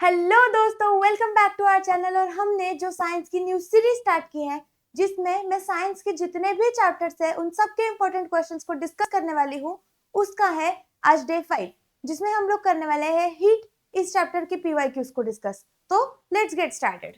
Hello दोस्तों, welcome back to our channel. और हमने जो साइंस की न्यू सीरीज स्टार्ट की है जिसमें मैं साइंस के जितने भी चैप्टर्स हैं उन सब के इंपॉर्टेंट क्वेश्चंस को डिस्कस करने वाली हूँ, उसका है आज डे 5, जिसमें हम लोग करने वाले हैं हीट इस चैप्टर के पीवाईक्यूज को डिस्कस। तो लेट्स गेट स्टार्टेड।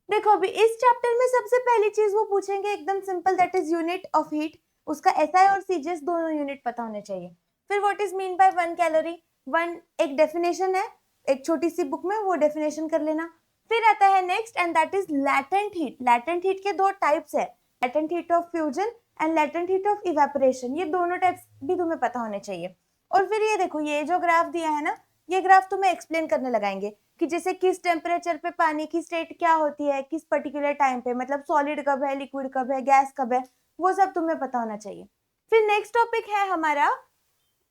देखो, अभी इस चैप्टर में सबसे पहली चीज वो पूछेंगे एकदम simple, that is unit of heat. उसका एसआई और सीजीएस दोनों यूनिट पता होने चाहिए। फिर what is mean by 1 calorie. One एक डेफिनेशन है, एक छोटी सी बुक में वो डेफिनेशन कर लेना। फिर आता है next and that is latent heat. Latent heat के दो टाइप्स है, latent heat of fusion and latent heat of evaporation. ये दोनों टाइप्स भी तुम्हें पता होने चाहिए। और फिर ये देखो, ये जो ग्राफ दिया है ना, ये ग्राफ तुम्हें एक्सप्लेन करने लगाएंगे कि जैसे किस टेम्परेचर पे पानी की स्टेट क्या होती है, किस पर्टिकुलर टाइम पे, मतलब सॉलिड कब है, लिक्विड कब है, गैस कब है, वो सब तुम्हें पता होना चाहिए। फिर नेक्स्ट टॉपिक है हमारा,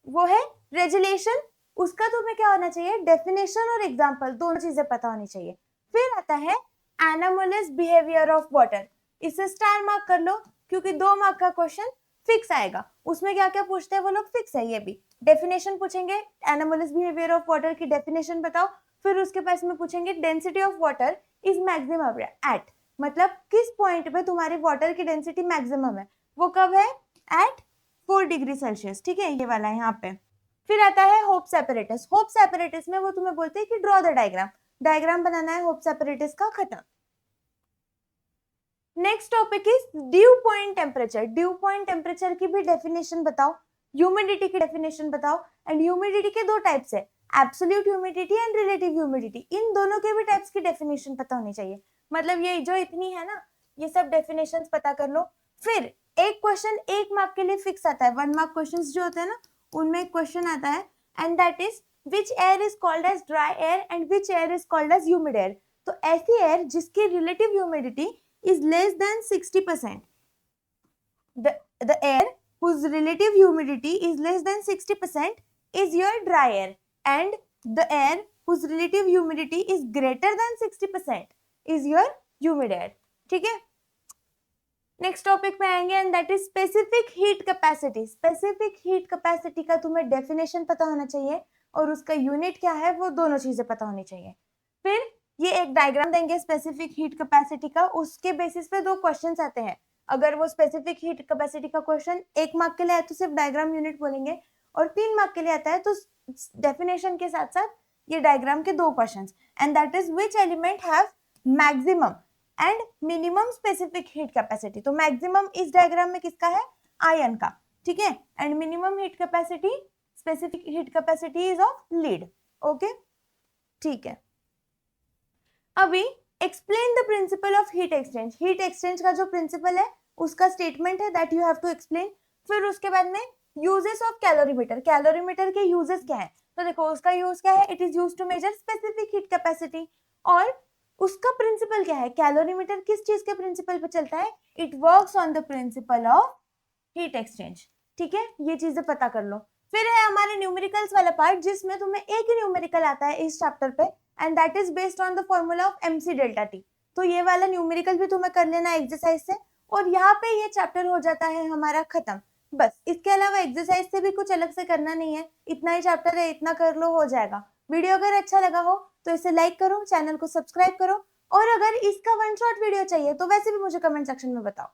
वो है रेजुलेशन। उसका तुम्हें क्या होना चाहिए, डेफिनेशन और एग्जांपल, दोनों चीजें पता होनी चाहिए। फिर आता है एनामोलस बिहेवियर ऑफ वाटर। इसे स्टार मार्क कर लो क्योंकि 2 मार्क का क्वेश्चन फिक्स आएगा। उसमें क्या क्या पूछते हैं वो लोग फिक्स है। ये भी डेफिनेशन पूछेंगे, एनामोलस बिहेवियर ऑफ वाटर की डेफिनेशन बताओ। फिर उसके पास में पूछेंगे density of water is maximum at, मतलब किस पॉइंट पे तुम्हारी वाटर की डेंसिटी मैक्सिमम है, वो कब है, एट 4 डिग्री सेल्सियस। ठीक है, ये वाला है यहाँ पे। फिर आता है होप्स एपरेटस। होप्स एपरेटस में वो तुम्हें बोलते हैं कि ड्रॉ द डायग्राम, डायग्राम बनाना है होप्स एपरेटस का, खत्म। Next topic is due point temperature. Due point temperature की भी डेफिनेशन बताओ, ह्यूमिडिटी की डेफिनेशन बताओ। एंड ह्यूमिडिटी के दो टाइप्स है, absolute humidity and relative humidity. इन दोनों के भी टाइप्स की डेफिनेशन पता होनी चाहिए। मतलब ये जो इतनी है ना, ये सब डेफिनेशंस पता कर लो। फिर एक क्वेश्चन 1 मार्क के लिए फिक्स आता है, 1 मार्क क्वेश्चंस जो होते हैं ना, उनमें एक क्वेश्चन आता है and that is which air is called as dry air and which air is called as humid air. तो ऐसी एयर जिसकी relative humidity is less than 60%. The air whose relative humidity is less than 60% is your dry air, and the air whose relative humidity is greater than 60% is your humid air. ठीक है, next topic पे आएंगे and that is specific heat capacity. Specific heat capacity का तुम्हें definition पता होना चाहिए और उसका यूनिट क्या है, वो दोनों चीजें पता होनी चाहिए। फिर ये एक डायग्राम देंगे स्पेसिफिक हीट कैपेसिटी का, उसके बेसिस पे 2 क्वेश्चंस आते हैं। अगर वो स्पेसिफिक हीट कैपेसिटी का क्वेश्चन 1 मार्क के लिए आए तो सिर्फ डायग्राम यूनिट बोलेंगे, और 3 मार्क के लिए आता है तो डेफिनेशन के साथ साथ ये डायग्राम के 2 questions and that is which element have maximum and minimum specific heat capacity. तो मैक्सिमम इस डायग्राम में किसका है, आयरन का। ठीक है, and minimum heat capacity, specific heat capacity is of lead. Okay, ठीक है। अभी explain the principle of heat exchange. Heat exchange का जो प्रिंसिपल है उसका स्टेटमेंट है that you have to explain. फिर उसके बाद में यूजेस ऑफ कैलोरीमीटर। कैलोरीमीटर के यूजेस क्या है, तो देखो उसका यूज क्या है, it is used to measure specific heat capacity. और उसका प्रिंसिपल क्या है, कैलोरीमीटर किस चीज के प्रिंसिपल पे चलता है, it works on the principle of heat exchange. ठीक है, ये चीजें पता कर लो। फिर है हमारे न्यूमेरिकल्स वाला पार्ट जिसमें तुम्हें एक ही न्यूमेरिकल आता है इस चैप्टर पे and that is based on the formula of MC delta T। तो ये वाला न्यूमेरिकल भी तुम्हें कर लेना एक्सरसाइज से, और यहाँ पे ये चैप्टर हो जाता है हमारा खत्म। बस इसके अलावा एक्सरसाइज से भी कुछ अलग से करना नहीं है, इतना ही चैप्टर है, इतना कर लो, हो जाएगा। वीडियो अगर अच्छा लगा हो तो इसे लाइक करो, चैनल को सब्सक्राइब करो, और अगर इसका 1 शॉट वीडियो चाहिए तो वैसे भी मुझे कमेंट सेक्शन में बताओ।